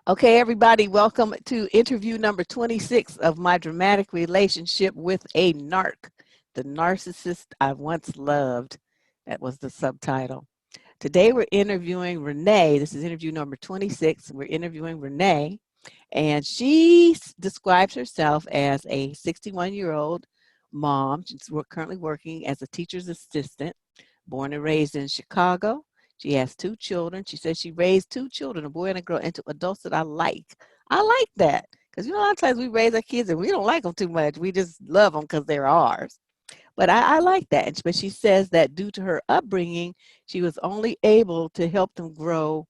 Okay, everybody, welcome to interview number 26 of my dramatic relationship with a narc, the narcissist I once loved. That was the subtitle. Today we're interviewing Renee. This is interview number 26. We're interviewing Renee, and she describes herself as a 61-year-old mom. She's currently working as a teacher's assistant, born and raised in Chicago. She has 2 children. She says she raised 2 children, a boy and a girl, into adults that I like. I like that because, a lot of times we raise our kids and we don't like them too much. We just love them because they're ours. But I like that. But she says that due to her upbringing, she was only able to help them grow,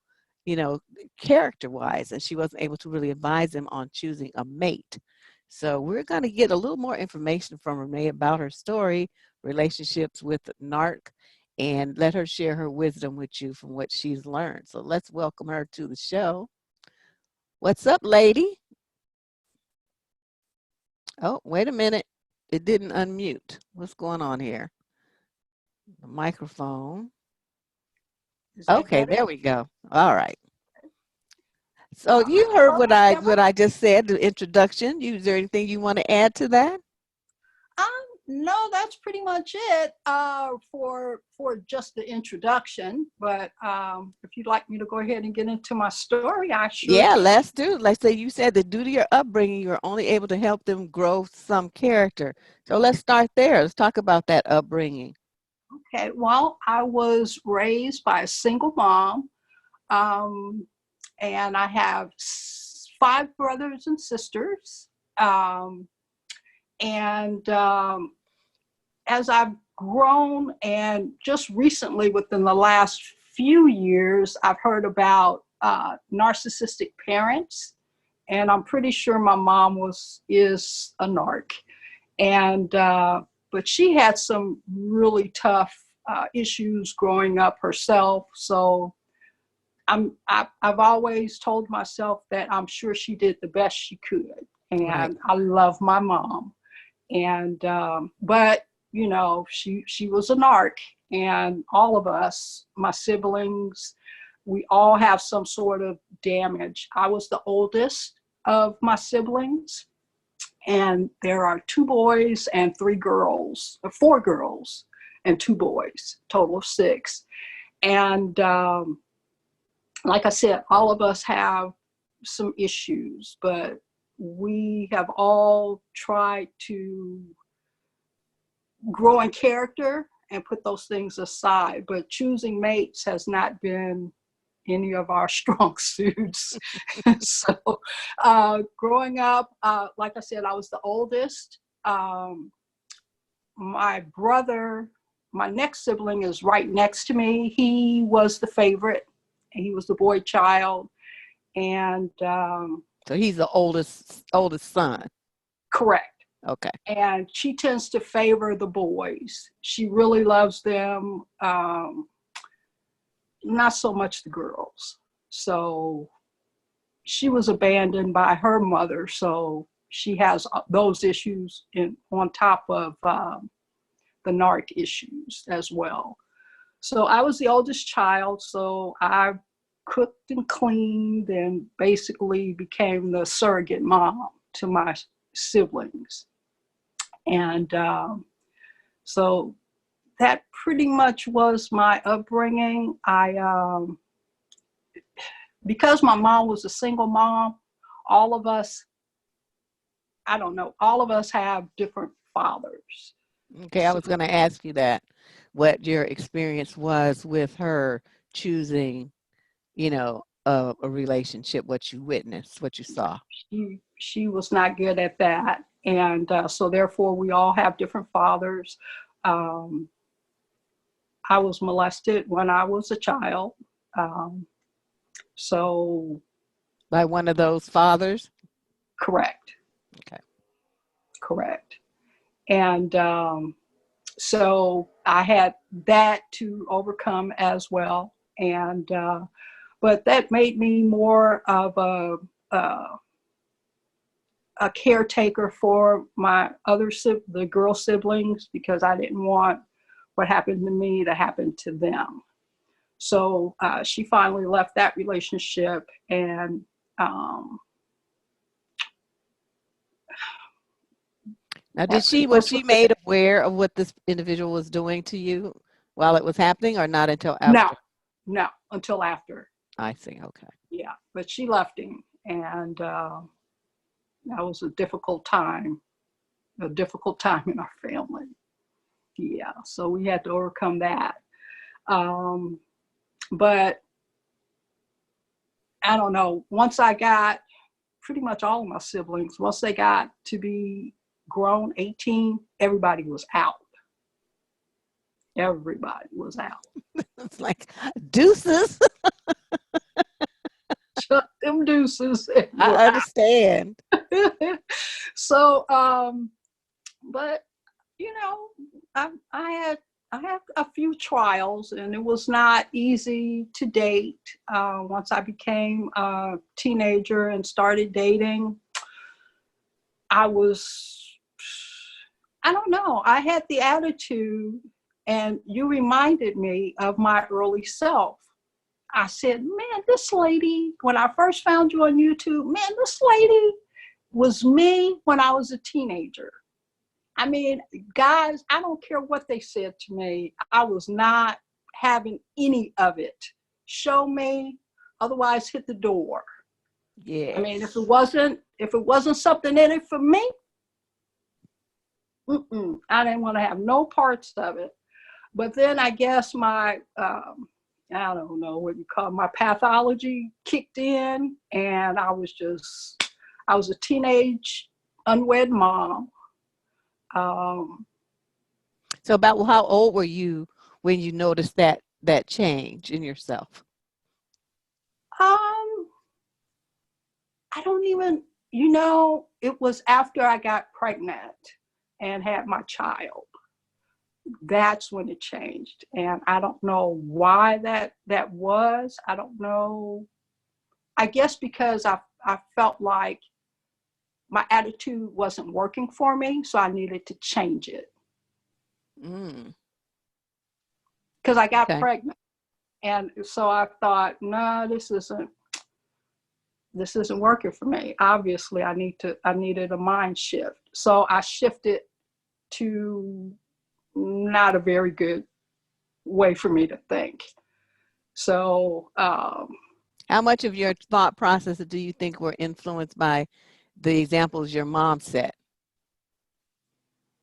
character-wise, and she wasn't able to really advise them on choosing a mate. So we're going to get a little more information from Renee about her story, relationships with narc, and let her share her wisdom with you from what she's learned. So let's welcome her to the show. What's up, lady? Oh, wait a minute. It didn't unmute. What's going on here? The microphone. Okay, there we go. All right. So you heard what I just said, the introduction. Is there anything you want to add to that? No, that's pretty much it for just the introduction. But if you'd like me to go ahead and get into my story, I sure Yeah, can. let's do it. Like say you said that due to your upbringing, you're only able to help them grow some character. So let's start there. Let's talk about that upbringing. Okay, well, I was raised by a single mom, and I have 5 brothers and sisters. As I've grown, and just recently within the last few years, I've heard about narcissistic parents, and I'm pretty sure my mom is a narc. And but she had some really tough issues growing up herself. So I've always told myself that I'm sure she did the best she could, and Right. I love my mom. And but she was a narc, and all of us, my siblings, we all have some sort of damage. I was the oldest of my siblings, and there are 2 boys and 3 girls, 4 girls and 2 boys, total of 6. And like I said, all of us have some issues, but we have all tried to grow in character and put those things aside. But choosing mates has not been any of our strong suits. So growing up, like I said, I was the oldest. My brother, my next sibling, is right next to me. He was the favorite. He was the boy child. And so he's the oldest son. Correct. Okay. And she tends to favor the boys. She really loves them. Not so much the girls. So she was abandoned by her mother. So she has those issues on top of the narc issues as well. So I was the oldest child. So I cooked and cleaned and basically became the surrogate mom to my siblings. And so that pretty much was my upbringing. Because my mom was a single mom, all of us have different fathers. Okay, I was going to ask you that, what your experience was with her choosing, a relationship, what you witnessed, what you saw. She was not good at that. And so therefore we all have different fathers. I was molested when I was a child. So. By one of those fathers? Correct. Okay. Correct. And so I had that to overcome as well. And but that made me more of a caretaker for my the girl siblings, because I didn't want what happened to me to happen to them. So she finally left that relationship, and Um, Now, that was pretty she much was made it. aware of what this individual was doing to you while it was happening, or not until No, after? no, until after. I see. Okay. Yeah, but she left him, and that was a difficult time in our family. Yeah, so we had to overcome that. Um, but I don't know, once I got pretty much all of my siblings, once they got to be grown, 18, everybody was out. Everybody was out. It's like deuces. Shut them deuces and we're I understand. out. So, but you know, I had a few trials, and it was not easy to date. Once I became a teenager and started dating, I don't know, I had the attitude, and you reminded me of my early self. I said, man, this lady, when I first found you on YouTube, man, this lady was me when I was a teenager. I mean, guys, I don't care what they said to me. I was not having any of it. Show me, otherwise hit the door. I mean, Yes. if it wasn't something in it for me, I didn't want to have no parts of it. But then I guess my, I don't know what you call it, my pathology kicked in, and I was a teenage unwed mom. Um, So about how old were you when you noticed that change in yourself? um, I don't even, it was after I got pregnant and had my child. That's when it changed. And I don't know why that was. I don't know. I guess because I felt like my attitude wasn't working for me, so I needed to change it. Mm, Because I got okay. pregnant. And so I thought, no, this isn't working for me. Obviously, I needed a mind shift. So I shifted to not a very good way for me to think. So How much of your thought process do you think were influenced by the examples your mom set?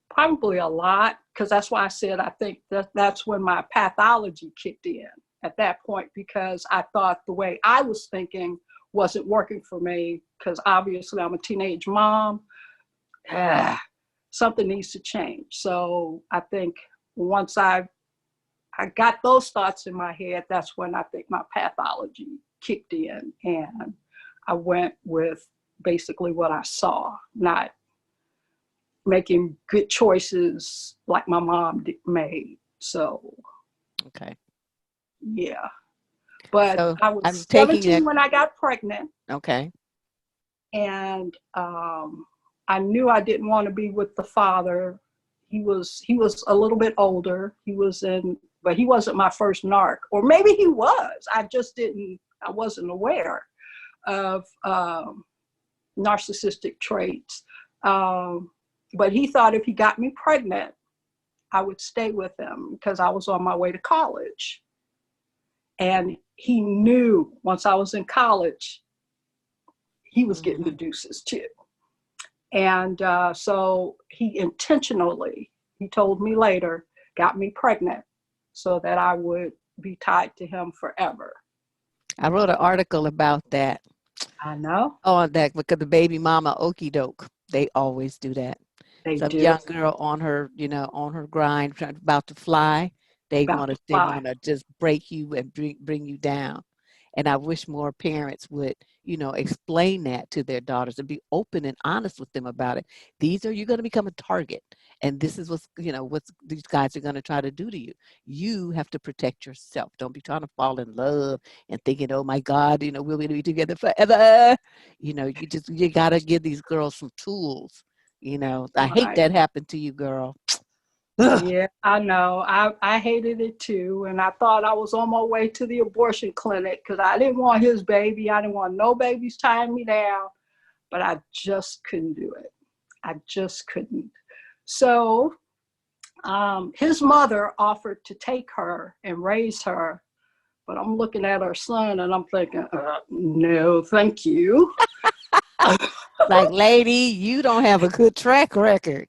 probably a lot, because that's why I said I think that's when my pathology kicked in at that point, because I thought the way I was thinking wasn't working for me, because obviously I'm a teenage mom. Something needs to change. So I think once I got those thoughts in my head, that's when I think my pathology kicked in, and I went with basically what I saw, not making good choices like my mom made. So, Okay. yeah. But So I was I'm taking 17 that. when I got pregnant, Okay. and I knew I didn't want to be with the father. He was a little bit older. But he wasn't my first narc, or maybe he was. I wasn't aware of narcissistic traits. Um, but he thought if he got me pregnant, I would stay with him because I was on my way to college. And he knew once I was in college, he was getting the Mm-hmm. deuces too. And so he told me later, got me pregnant so that I would be tied to him forever. I wrote an article about that. I know. On that because the baby mama okey doke. They always do that. They Some do. young girl on her, on her grind, about to fly. They About want to to, they fly. want to just break you and bring you down. And I wish more parents would, explain that to their daughters and be open and honest with them about it. You're going to become a target. And this is what these guys are going to try to do to you. You have to protect yourself. Don't be trying to fall in love and thinking, oh my God, we're going to be together forever. You got to give these girls some tools. I hate Right. that happened to you, girl. Ugh. Yeah, I know. I hated it too. And I thought I was on my way to the abortion clinic because I didn't want his baby. I didn't want no babies tying me down, but I just couldn't do it. I just couldn't. So his mother offered to take her and raise her. But I'm looking at her son and I'm thinking, no, thank you. Like, lady, you don't have a good track record.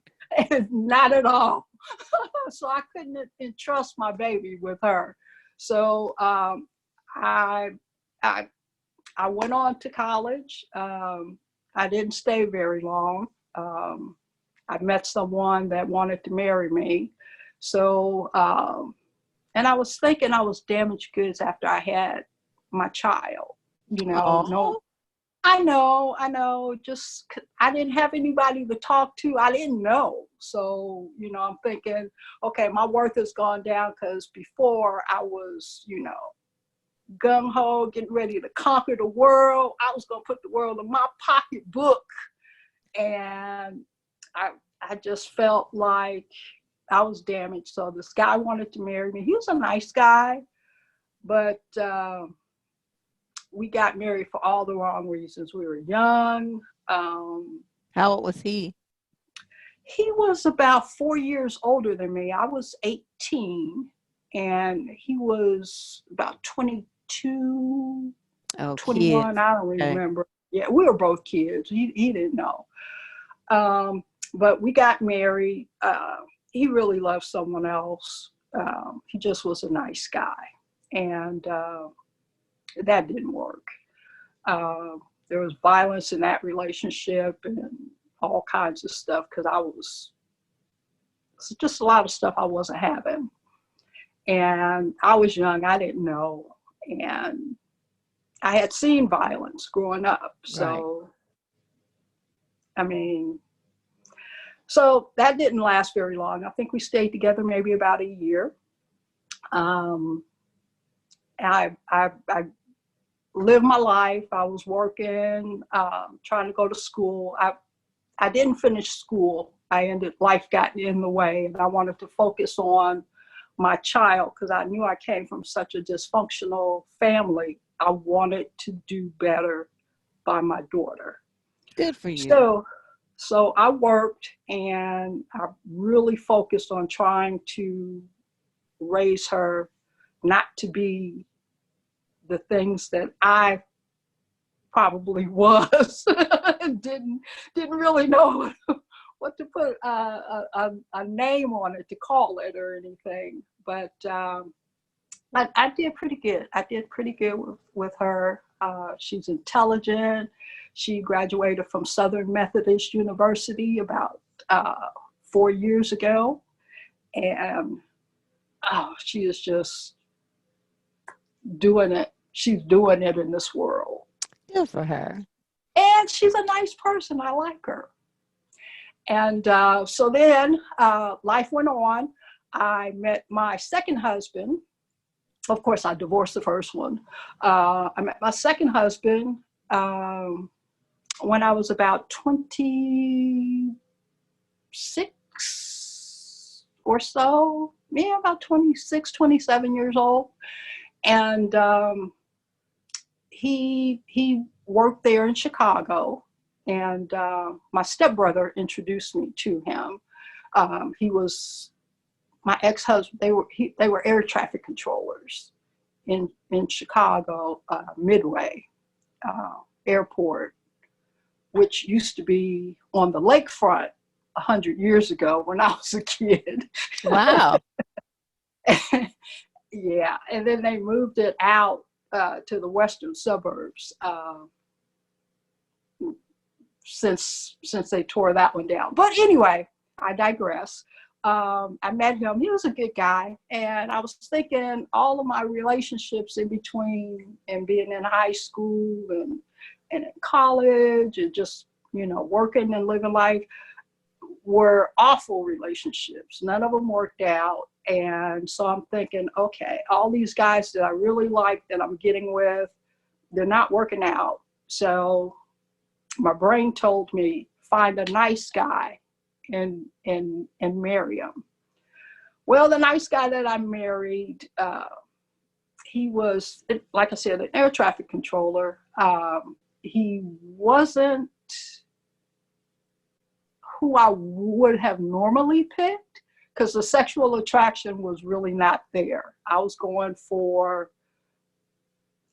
Not at all. So I couldn't entrust my baby with her. So I, I I went on to college. I didn't stay very long. I met someone that wanted to marry me. So, and I was thinking I was damaged goods after I had my child. No, Oh, I know. Just I didn't have anybody to talk to. I didn't know. So, I'm thinking, okay, my worth has gone down because before I was, gung ho, getting ready to conquer the world. I was going to put the world in my pocketbook. And I just felt like I was damaged. So this guy wanted to marry me. He was a nice guy, but we got married for all the wrong reasons. We were young. how old was he? He was about 4 years older than me. I was 18 and he was about 22, Oh, 21. kids. I don't Okay. remember. Yeah, we were both kids. He didn't know. But we got married. He really loved someone else. He just was a nice guy. And that didn't work. There was violence in that relationship and all kinds of stuff because just a lot of stuff I wasn't having. And I was young, I didn't know. And I had seen violence growing up. Right. So, I mean, so that didn't last very long. I think we stayed together maybe about a year. I lived my life. I was working, trying to go to school. I didn't finish school. Life got in the way, and I wanted to focus on my child because I knew I came from such a dysfunctional family. I wanted to do better by my daughter. Good for you. So I worked and I really focused on trying to raise her not to be the things that I probably was. didn't really know what to put a name on it to call it or anything. But I did pretty good. I did pretty good with her. She's intelligent. She graduated from Southern Methodist University about 4 years ago. And she is just doing it. She's doing it in this world. Good for her. And she's a nice person. I like her. And so then life went on. I met my second husband. Of course, I divorced the first one. I met my second husband when I was about 26 or so. Yeah, about 26, 27 years old. And he worked there in Chicago. And my stepbrother introduced me to him. He was my ex-husband. They were air traffic controllers in Chicago Midway Airport, which used to be on the lakefront 100 years ago when I was a kid. Wow. Yeah, and then they moved it out to the western suburbs since they tore that one down. But anyway, I digress. I met him. He was a good guy. And I was thinking all of my relationships in between and being in high school and in college and just, working and living life were awful relationships. None of them worked out. And so I'm thinking, okay, all these guys that I really like that I'm getting with, they're not working out. So my brain told me, find a nice guy and marry him. Well, the nice guy that I married, he was, like I said, an air traffic controller. He wasn't who I would have normally picked, because the sexual attraction was really not there. I was going for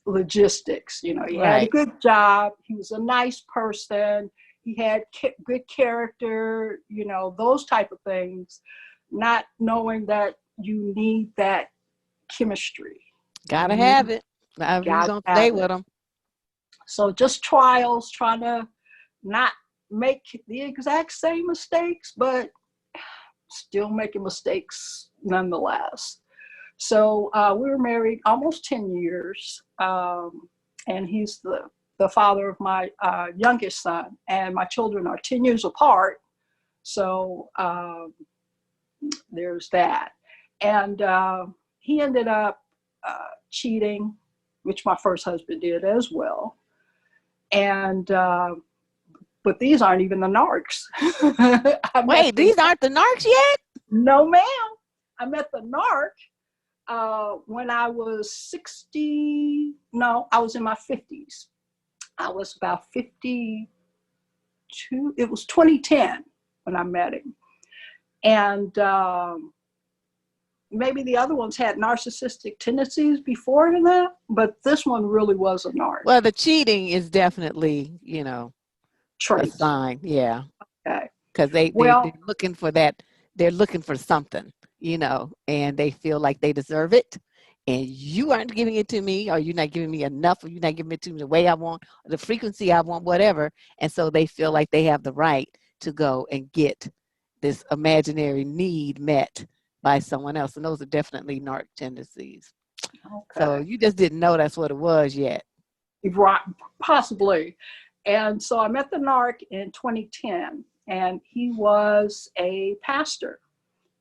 logistics. You know, he had a good job. He was a nice person. He had good character, you know, those type of things, not knowing that you need that chemistry. Gotta have it. You're gonna stay with them. So just trials, trying to not make the exact same mistakes, but still making mistakes nonetheless. So we were married almost 10 years, and he's the father of my youngest son, and my children are 10 years apart. So there's that. And he ended up cheating, which my first husband did as well. And but these aren't even the narcs. Wait, these aren't the narcs yet? No, ma'am. I met the narc when I was 60. No, I was in my 50s. I was about 52. It was 2010 when I met him. And maybe the other ones had narcissistic tendencies before that, but this one really was a narc. Well, the cheating is definitely, you know, a sign. Yeah. Okay. Because they're looking for that. They're looking for something, you know, and they feel like they deserve it. And you aren't giving it to me, or you're not giving me enough, or you're not giving it to me the way I want, the frequency I want, whatever. And so they feel like they have the right to go and get this imaginary need met by someone else. And those are definitely narc tendencies. Okay. So you just didn't know that's what it was yet. Right, possibly. And so I met the narc in 2010, and he was a pastor.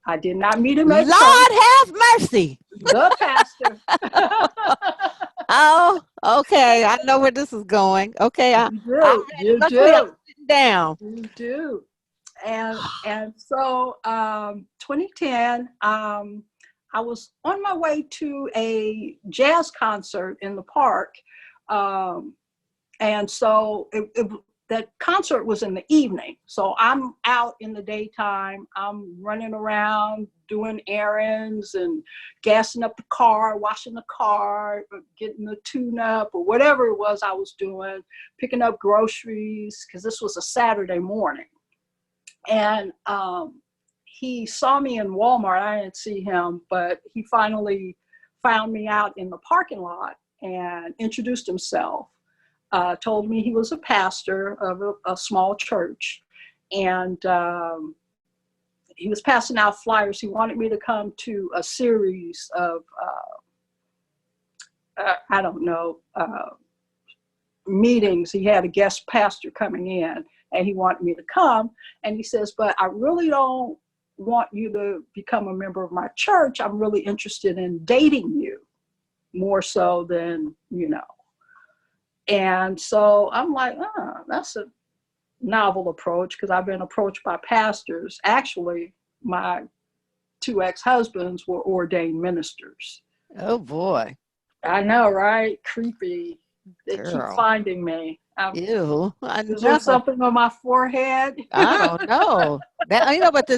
I did not meet him at Lord church. Have mercy. The pastor. Oh, okay. I know where this is going. Okay. You do. I'm sitting down. You do. And so 2010, I was on my way to a jazz concert in the park. And so that concert was in the evening. So I'm out in the daytime. I'm running around doing errands and gassing up the car, washing the car, getting the tune up, or whatever it was I was doing, picking up groceries, because this was a Saturday morning. And he saw me in Walmart. I didn't see him, but he finally found me out in the parking lot and introduced himself. Told me he was a pastor of a small church, and he was passing out flyers. He wanted me to come to a series of, meetings. He had a guest pastor coming in, and he wanted me to come. And he says, but I really don't want you to become a member of my church. I'm really interested in dating you more so than, you know. And so I'm like, that's a novel approach, because I've been approached by pastors. Actually, my 2 ex-husbands were ordained ministers. Oh, boy. I know, right? Creepy. They keep finding me. Ew. Is there something on my forehead? I don't know. That, you know, but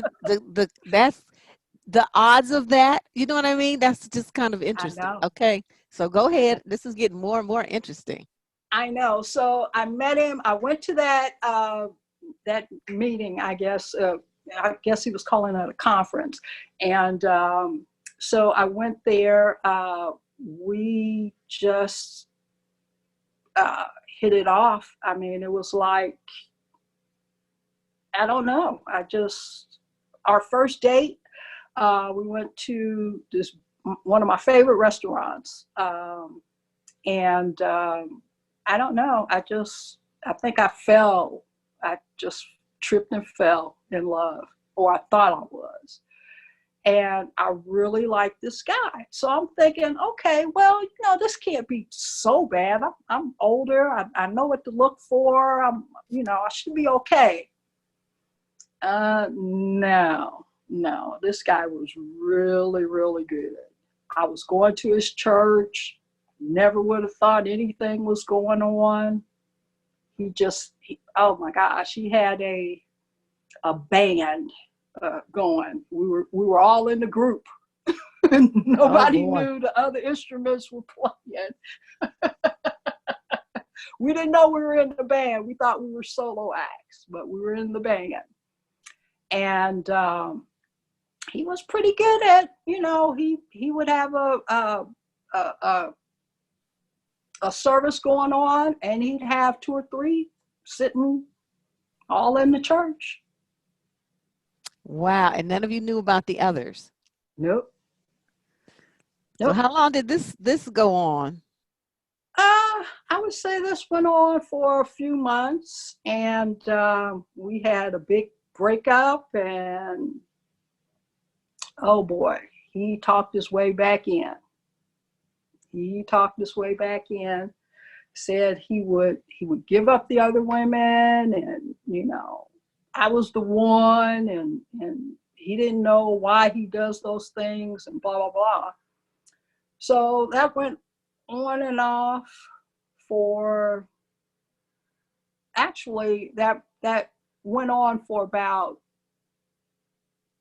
that's the odds of that. You know what I mean? That's just kind of interesting. Okay. So go ahead. This is getting more and more interesting. I know. So I met him. I went to that meeting, I guess. I guess he was calling it a conference. And so I went there. We just hit it off. I mean, it was like, I don't know. Our first date, we went to one of my favorite restaurants. And I don't know. I think I just tripped and fell in love, or I thought I was. And I really like this guy. So I'm thinking, okay, well, you know, this can't be so bad. I'm older. I know what to look for. I should be okay. No. no, this guy was really, really good. I was going to his church. Never would have thought anything was going on. Oh my gosh, he had a band going. We were all in the group. Nobody knew the other instruments were playing. We didn't know we were in the band. We thought we were solo acts, but we were in the band. And he was pretty good at, he would have a service going on, and he'd have 2 or 3 sitting all in the church. Wow. And none of you knew about the others? Nope. So how long did this go on? I would say this went on for a few months, and we had a big breakup, and oh boy, he talked his way back in. Said he would give up the other women, and I was the one, and he didn't know why he does those things, and blah blah blah. So that went on and off for, actually that went on for about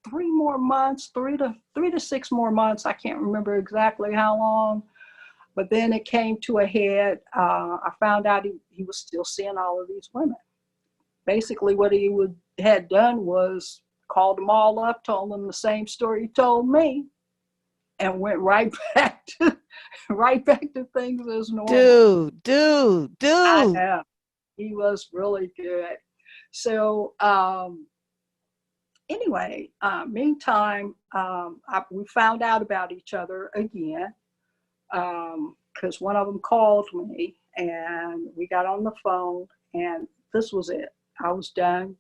3 more months, 3 to 6 more months. I can't remember exactly how long, but then it came to a head. I found out he was still seeing all of these women. Basically what he had done was called them all up, told them the same story he told me, and went right back to things as normal. Dude. I know. He was really good. So anyway, meantime, we found out about each other again, because one of them called me, and we got on the phone, and this was it. I was done,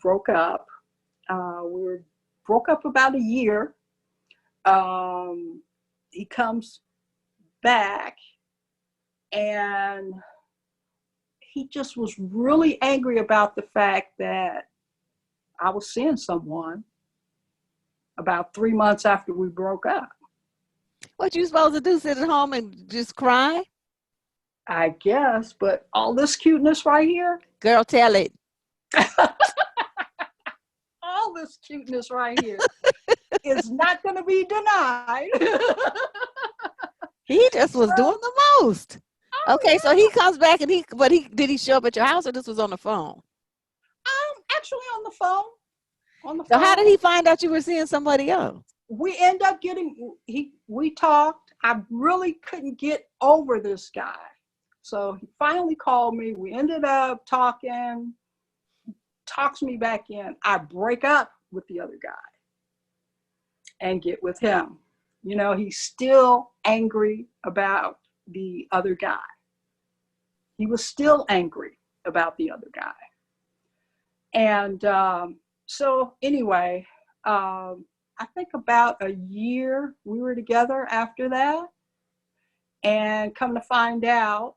broke up. We were broke up about a year. He comes back, and he just was really angry about the fact that I was seeing someone about 3 months after we broke up. What you supposed to do, sit at home and just cry? I guess, but all this cuteness right here. Girl, tell it. All this cuteness right here is not going to be denied. He just was doing the most. Okay, so he comes back, and did he show up at your house, or this was on the phone? Actually on the phone. So how did he find out you were seeing somebody else? We end up we talked. I really couldn't get over this guy. So he finally called me. We ended up talking, talks me back in. I break up with the other guy and get with him. He's still angry about the other guy. He was still angry about the other guy. And so anyway, I think about a year we were together after that. And come to find out,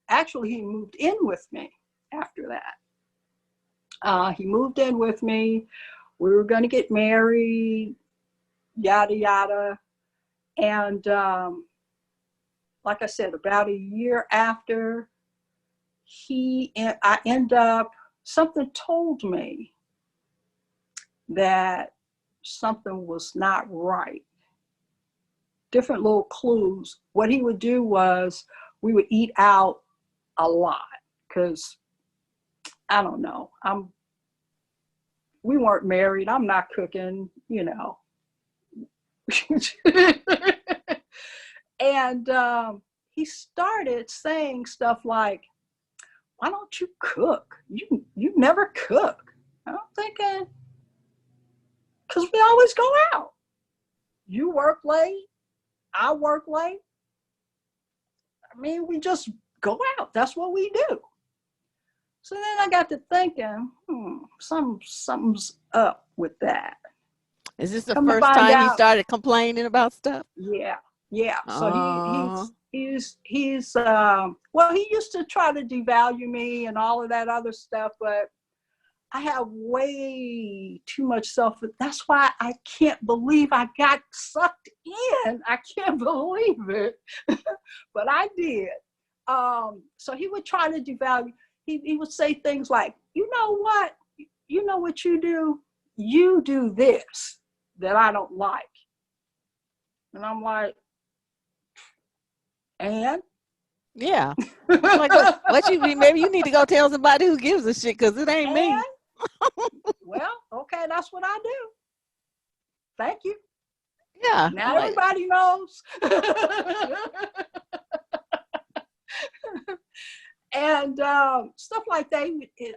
actually he moved in with me after that. He moved in with me. We were going to get married, yada, yada. And like I said, about a year after, I end up, something told me that something was not right. Different little clues. What he would do was we would eat out a lot, because I don't know, we weren't married. I'm not cooking, And he started saying stuff like, why don't you cook? You never cook. I'm thinking, because we always go out. You work late, I work late. I mean, we just go out. That's what we do. So then I got to thinking, something's up with that. Is this the first time he started complaining about stuff? Yeah. So he's well, he used to try to devalue me and all of that other stuff, but I have way too much that's why I can't believe I got sucked in. I can't believe it. But I did. So he would try to devalue. He would say things like, you know what? You know what you do? You do this that I don't like. And I'm like, and? Yeah. I'm like, what you mean? Maybe you need to go tell somebody who gives a shit, because it ain't me. Well, okay, that's what I do. Thank you. Yeah. Now everybody knows. And stuff like that.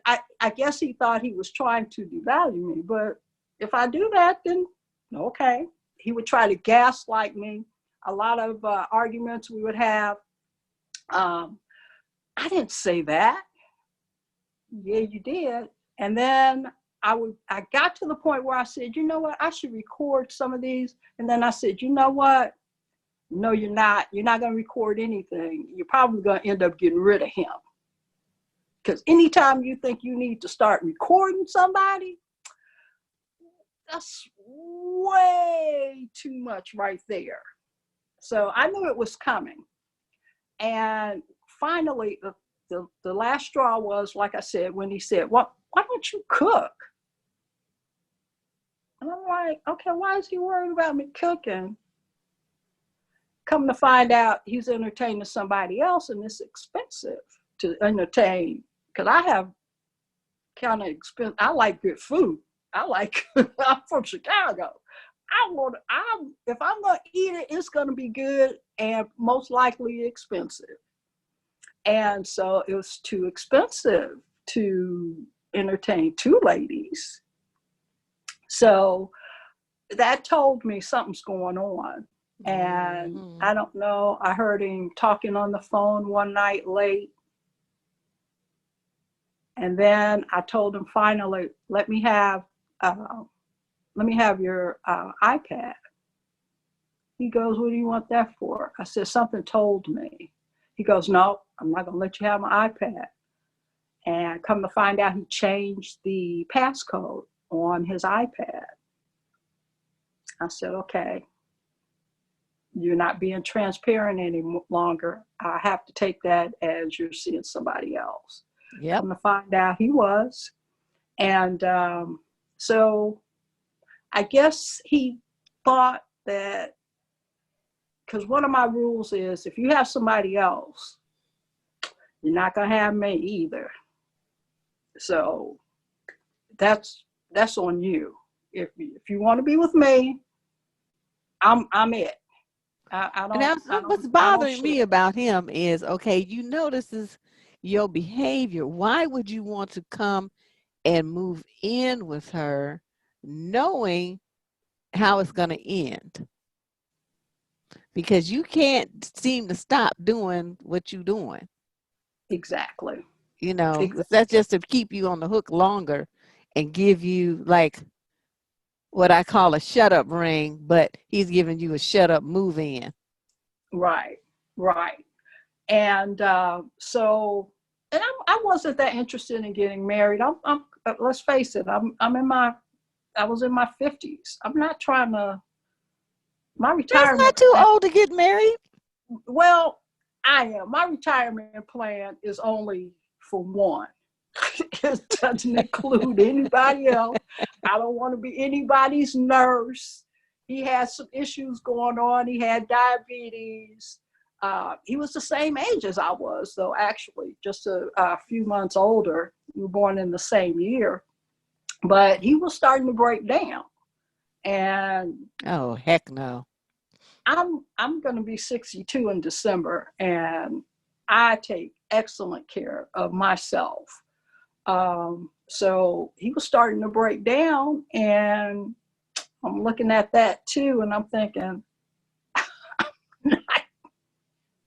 I guess he thought he was trying to devalue me. But if I do that, then okay. He would try to gaslight me. A lot of arguments we would have. I didn't say that. Yeah, you did. And then I got to the point where I said, you know what, I should record some of these. And then I said, you know what? No, you're not. You're not going to record anything. You're probably going to end up getting rid of him. Because anytime you think you need to start recording somebody, that's way too much right there. So I knew it was coming. And finally, the last straw was, like I said, when he said, well, why don't you cook? And I'm like, okay, why is he worried about me cooking? Come to find out, he's entertaining somebody else, and it's expensive to entertain. Because I have kind of expensive, I like good food. I'm from Chicago. If I'm going to eat it, it's going to be good and most likely expensive. And so it was too expensive to entertain two ladies. So that told me something's going on. And I don't know, I heard him talking on the phone one night late. And then I told him finally, let me have your iPad. He goes, what do you want that for? I said, something told me. He goes, no, I'm not going to let you have my iPad. And come to find out, he changed the passcode on his iPad. I said, okay, you're not being transparent any longer. I have to take that as you're seeing somebody else. Yep. Come to find out, he was. And so I guess he thought that, because one of my rules is, if you have somebody else, you're not going to have me either. So that's on you. If you want to be with me, I'm it. I don't. What's bothering me about him is, okay, you know this is your behavior. Why would you want to come and move in with her knowing how it's going to end? Because you can't seem to stop doing what you're doing. Exactly. You know, that's just to keep you on the hook longer and give you like what I call a shut up ring, but he's giving you a shut up move in. Right. And so, and I wasn't that interested in getting married. I'm let's face it, I was in my 50s. I'm not trying to, my retirement. That's not too old to get married. Well, I am. My retirement plan is only for one. It doesn't include anybody else. I don't want to be anybody's nurse. He had some issues going on. He had diabetes. He was the same age as I was, though, actually, just a few months older. We were born in the same year. But he was starting to break down. And oh, heck no. I'm going to be 62 in December, and I take excellent care of myself. So he was starting to break down, and I'm looking at that too, and I'm thinking,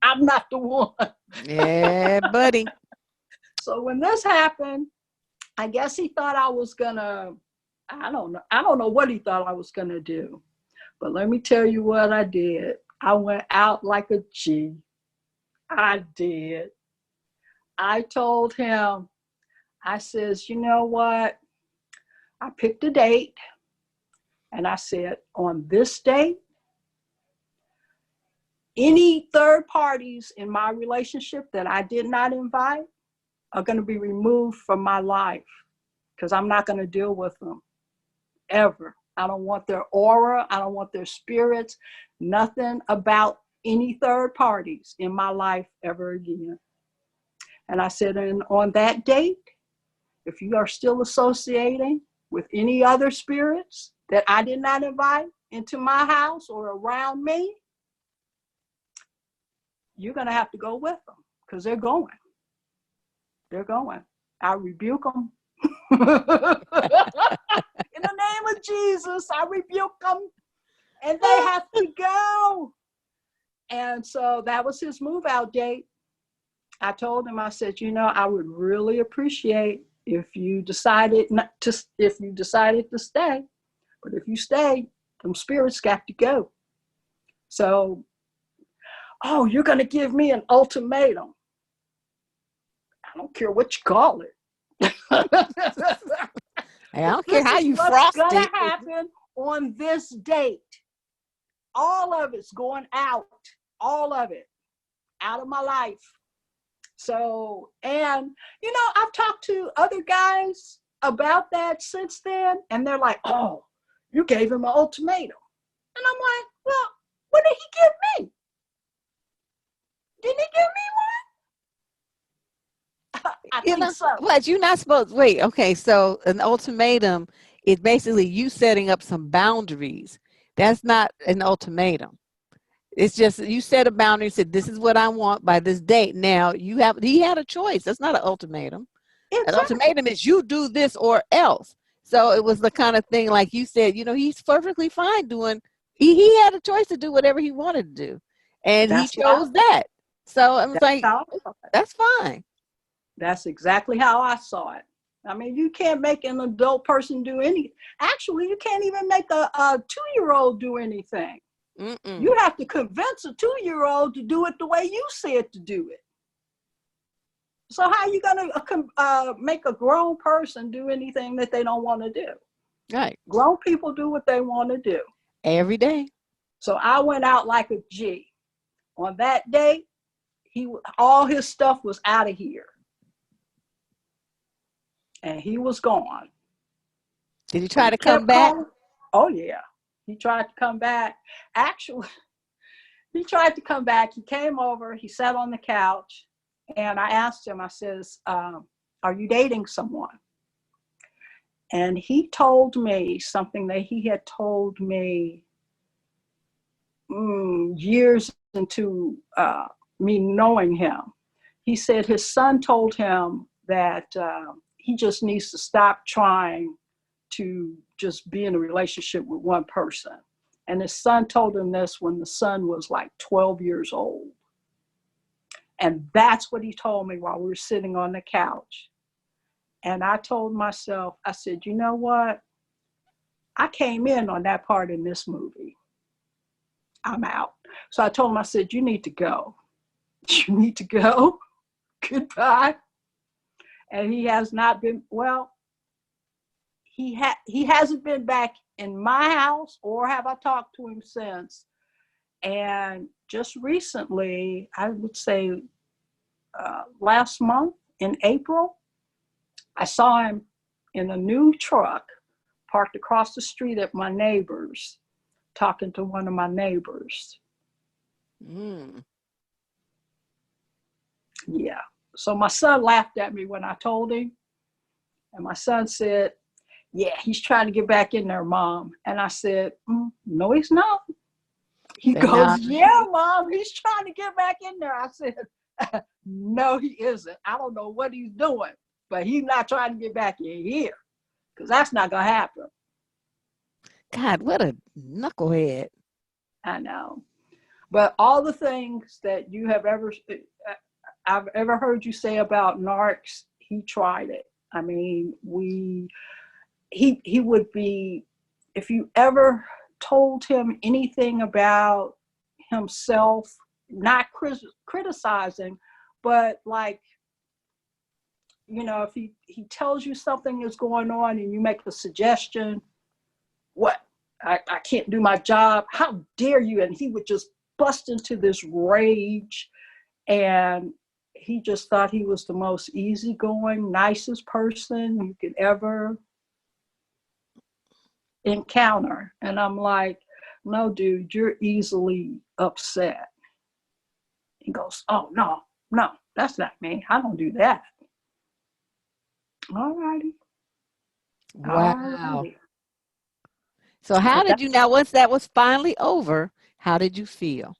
I'm not the one. Yeah, buddy. So when this happened, I guess he thought I was gonna, I don't know what he thought I was gonna do. But let me tell you what I did. I went out like a G. I did. I told him, I says, you know what? I picked a date, and I said, on this date, any third parties in my relationship that I did not invite are going to be removed from my life, because I'm not going to deal with them ever. I don't want their aura. I don't want their spirits. Nothing about any third parties in my life ever again. And I said, and on that date, if you are still associating with any other spirits that I did not invite into my house or around me, you're going to have to go with them, because they're going. They're going. I rebuke them. In the name of Jesus, I rebuke them, and they have to go. And so that was his move out date. I told him, I said, you know, I would really appreciate if you decided to stay. But if you stay, them spirits got to go. So, oh, you're going to give me an ultimatum. I don't care what you call it. I don't care how you frost what's it. going to happen on this date. All of it's going out. All of it out of my life. So, and, you know, I've talked to other guys about that since then, and they're like, oh, you gave him an ultimatum. And I'm like, well, what did he give me? Didn't he give me one? I think so. But you're not supposed, wait, okay, so an ultimatum is basically you setting up some boundaries. That's not an ultimatum. It's just you set a boundary and said, this is what I want by this date. Now he had a choice. That's not an ultimatum. Exactly. An ultimatum is you do this or else. So it was the kind of thing, like you said, you know, he's perfectly fine doing, he had a choice to do whatever he wanted to do. And he chose that. So I was like, that's fine. That's exactly how I saw it. I mean, you can't make an adult person do anything. Actually, you can't even make a 2-year-old do anything. Mm-mm. You have to convince a 2-year-old to do it the way you said to do it. So how are you going to make a grown person do anything that they don't want to do? Right. Grown people do what they want to do. Every day. So I went out like a G. On that day, all his stuff was out of here. And he was gone. Did he try to come back? Oh, yeah. He tried to come back. Actually, he tried to come back. He came over. He sat on the couch. And I asked him, I says, are you dating someone? And he told me something that he had told me years into me knowing him. He said his son told him that he just needs to stop trying to just be in a relationship with one person. And his son told him this when the son was like 12 years old. And that's what he told me while we were sitting on the couch. And I told myself, I said, you know what? I came in on that part in this movie. I'm out. So I told him, I said, you need to go. You need to go. Goodbye. And he has not been, well, he hasn't been back in my house, or have I talked to him since. And just recently, I would say last month in April, I saw him in a new truck parked across the street at my neighbor's, talking to one of my neighbors. Yeah. So my son laughed at me when I told him. And my son said, yeah, he's trying to get back in there, Mom. And I said, no, he's not. He goes, yeah, Mom, he's trying to get back in there. I said, no, he isn't. I don't know what he's doing, but he's not trying to get back in here, because that's not going to happen. God, what a knucklehead. I know. But all the things that I've ever heard you say about narcs, he tried it. I mean, he would be, if you ever told him anything about himself, not criticizing, but like, you know, if he tells you something is going on and you make a suggestion, what? I can't do my job. How dare you? And he would just bust into this rage. And he just thought he was the most easygoing, nicest person you could ever encounter. And I'm like, no, dude, you're easily upset. He goes, oh, no, that's not me. I don't do that. All righty. Wow. So how did you, now once that was finally over, how did you feel?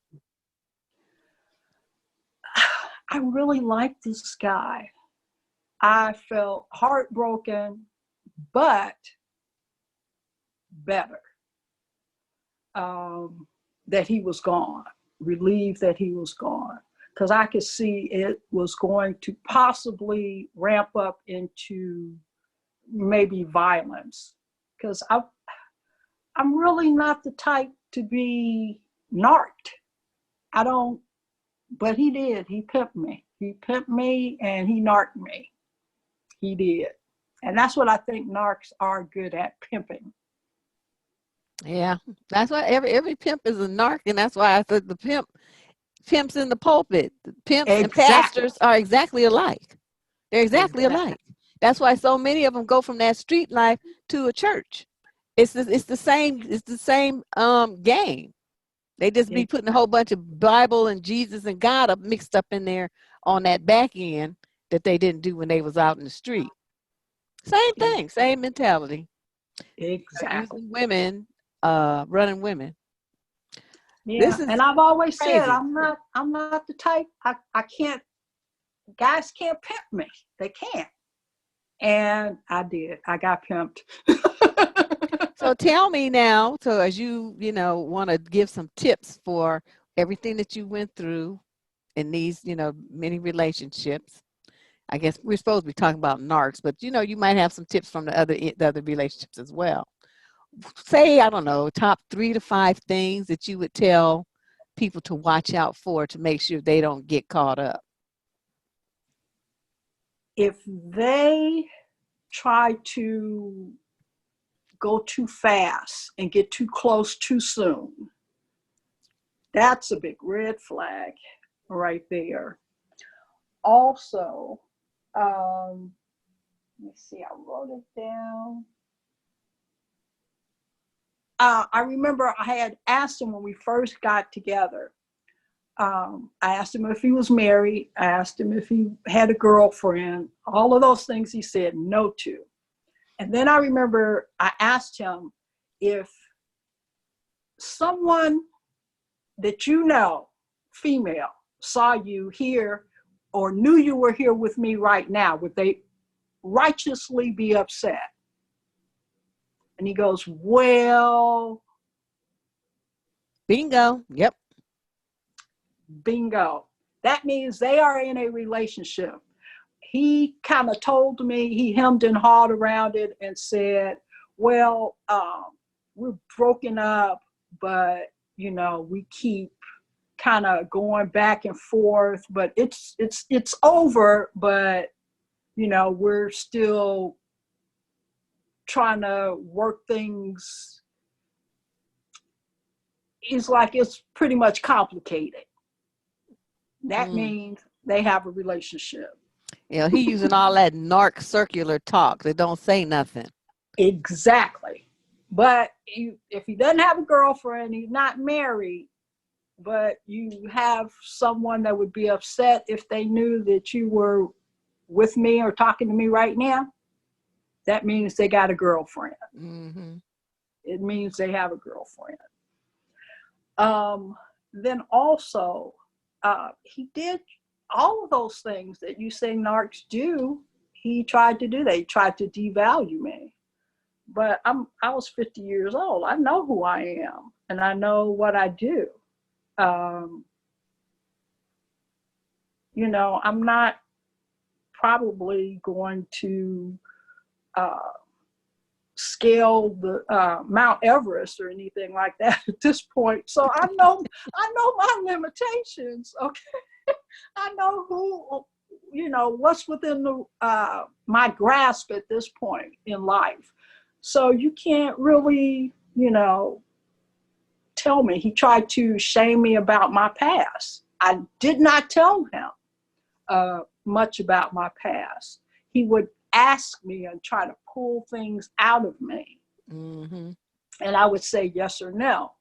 I really liked this guy. I felt heartbroken, but better that he was gone, relieved that he was gone, because I could see it was going to possibly ramp up into maybe violence, because I'm really not the type to be narked. I don't, but he did. He pimped me. He pimped me and he narked me. He did. And that's what I think narcs are good at, pimping. Yeah, that's why every pimp is a narc, and that's why I said the pimps in the pulpit, the pimps and pastors are exactly alike. They're exactly alike. That's why so many of them go from that street life to a church. It's the same game. They just be putting a whole bunch of Bible and Jesus and God mixed up in there on that back end that they didn't do when they was out in the street. Same thing, same mentality. Exactly. Using women, running women. Yeah, and I've always crazy. said I'm not the type. I can't. Guys can't pimp me. They can't. And I did. I got pimped. So tell me now, so as you want to give some tips for everything that you went through in these, many relationships. I guess we're supposed to be talking about narcs, but you might have some tips from the other relationships as well. Say, I don't know, top 3 to 5 things that you would tell people to watch out for to make sure they don't get caught up. If they try to go too fast and get too close too soon, that's a big red flag right there. Also, let me see, I wrote it down. I remember I had asked him when we first got together. I asked him if he was married. I asked him if he had a girlfriend. All of those things he said no to. And then I remember I asked him if someone that female, saw you here or knew you were here with me right now, would they righteously be upset? And he goes, well. Bingo. Yep. Bingo. That means they are in a relationship. He kind of told me, he hemmed and hawed around it and said, well, we're broken up, but, we keep kind of going back and forth, but it's over, but, we're still trying to work things. It's like it's pretty much complicated. That means they have a relationship. Yeah, he using all that narc circular talk that don't say nothing. Exactly. But if he doesn't have a girlfriend, he's not married, but you have someone that would be upset if they knew that you were with me or talking to me right now, that means they got a girlfriend. Mm-hmm. It means they have a girlfriend. Then also, he did all of those things that you say narcs do. He tried to do that. He tried to devalue me. But I was 50 years old. I know who I am, and I know what I do. I'm not probably going to scale the Mount Everest or anything like that at this point. So I know my limitations. Okay, I know who what's within my grasp at this point in life. So you can't really, tell me. He tried to shame me about my past. I did not tell him much about my past. He would ask me and try to pull things out of me. Mm-hmm. And I would say yes or no.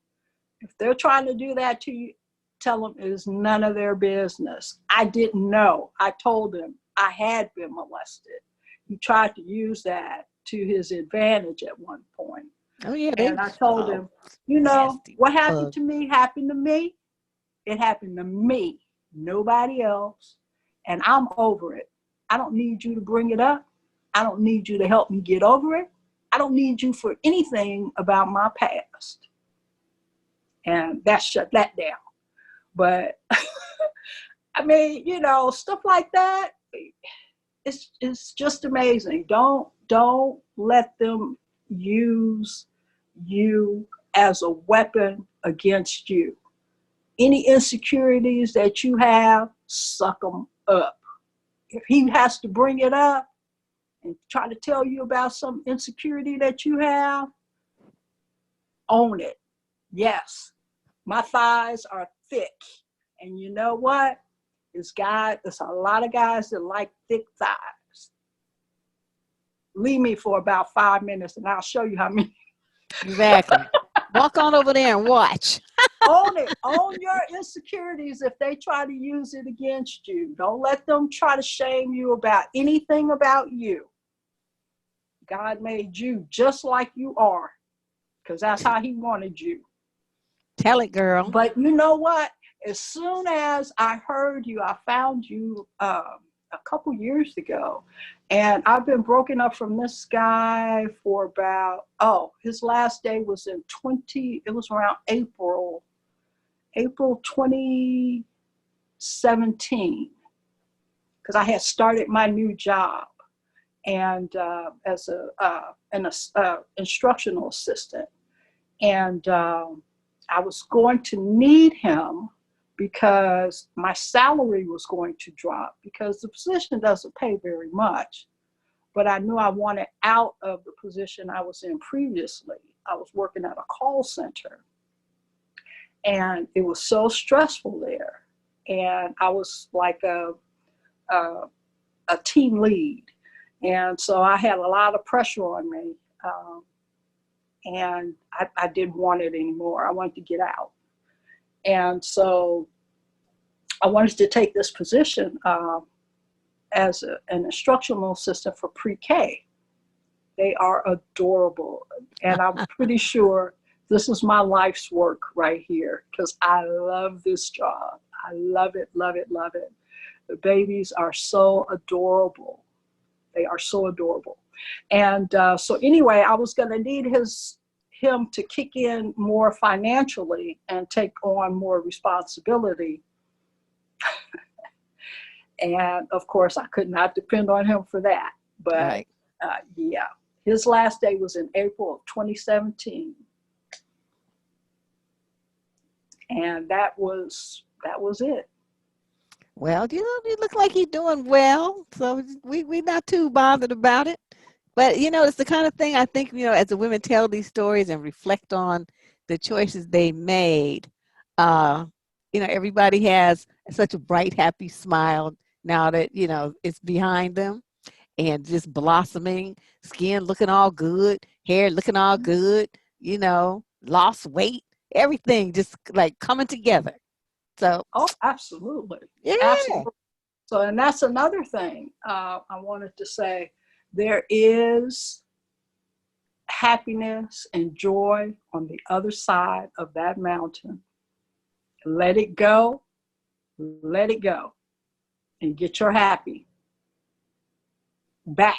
If they're trying to do that to you, tell them it is none of their business. I didn't know. I told him I had been molested. He tried to use that to his advantage at one point. Oh, yeah. And I told him, nasty what happened bug. to me happened to me. It happened to me, nobody else. And I'm over it. I don't need you to bring it up. I don't need you to help me get over it. I don't need you for anything about my past. And that shut that down. But I mean, stuff like that, it's just amazing. Don't let them use you as a weapon against you. Any insecurities that you have, suck them up. If he has to bring it up and try to tell you about some insecurity that you have, own it. Yes, my thighs are thick. And you know what? There's a lot of guys that like thick thighs. Leave me for about 5 minutes and I'll show you how many. Exactly. Walk on over there and watch. Own it. Own your insecurities if they try to use it against you. Don't let them try to shame you about anything about you. God made you just like you are, because that's how he wanted you. Tell it, girl. But you know what? As soon as I heard you, I found you a couple years ago. And I've been broken up from this guy for about, his last day was it was around April 2017. Because I had started my new job and as an instructional assistant. And I was going to need him because my salary was going to drop because the position doesn't pay very much. But I knew I wanted out of the position I was in previously. I was working at a call center. And it was so stressful there. And I was like a team lead. And so I had a lot of pressure on me. And I didn't want it anymore. I wanted to get out. And so I wanted to take this position as an instructional assistant for pre-K. They are adorable. And I'm pretty sure this is my life's work right here because I love this job. I love it, love it, love it. The babies are so adorable. They are so adorable. And so anyway, I was going to need him to kick in more financially and take on more responsibility. And of course, I could not depend on him for that. But Right. Yeah, his last day was in April of 2017. And that was it. Well, you look like you're doing well, so we're not too bothered about it. But, it's the kind of thing I think, as the women tell these stories and reflect on the choices they made, everybody has such a bright, happy smile now that, it's behind them and just blossoming, skin looking all good, hair looking all good, lost weight, everything just like coming together. So, Absolutely. yeah. Absolutely. So, and that's another thing I wanted to say. There is happiness and joy on the other side of that mountain. Let it go, and get your happy back.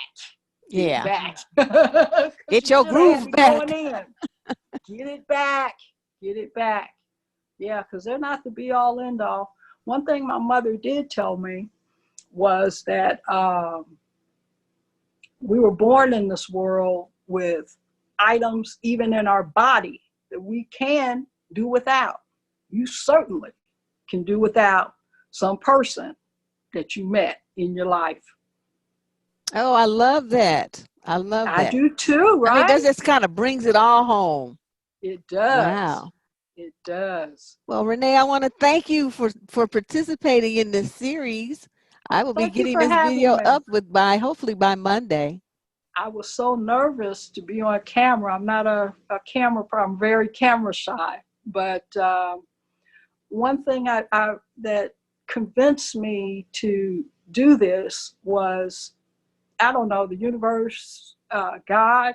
Yeah. Back. Get your groove back. Going in. Get it back. Yeah, because they're not the be all end all. One thing my mother did tell me was that we were born in this world with items, even in our body, that we can do without. You certainly can do without some person that you met in your life. Oh, I love that. I love I that. do too, I mean, that right? just kind of brings it all home. It does. Wow. It does. Well, Renee, I want to thank you for participating in this series. I Oh, will be thank you getting for this having video me. up hopefully by Monday. I was so nervous to be on camera. I'm not a camera, I'm very camera shy. But one thing that convinced me to do this was, I don't know, the universe, God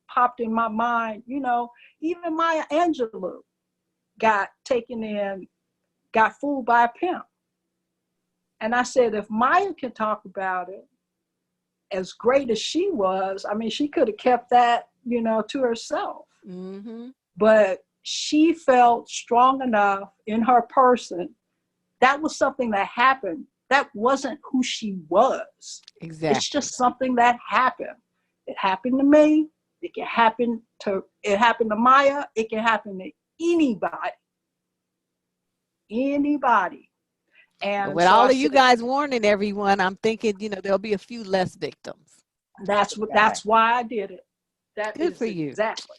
popped in my mind. You know, even Maya Angelou got taken in, got fooled by a pimp. And I said, if Maya can talk about it, as great as she was, I mean, she could have kept that, you know, to herself. Mm-hmm. But she felt strong enough in her person. That was something that happened. That wasn't who she was. Exactly. It's just something that happened. It happened to me. It happened to Maya. It can happen to anybody. Anybody. And With so all I of you said, guys warning everyone, I'm thinking, there'll be a few less victims. that's why I did it. That Good for is you. exactly.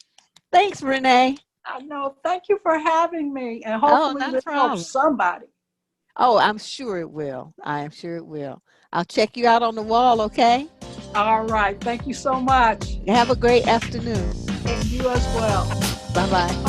Thanks, Renee. I know. Thank you for having me. And Oh, hopefully not a this helps problem. somebody. Oh, I'm sure it will. I am sure it will. I'll check you out on the wall, okay? All right. Thank you so much. Have a great afternoon. And you as well. Bye-bye.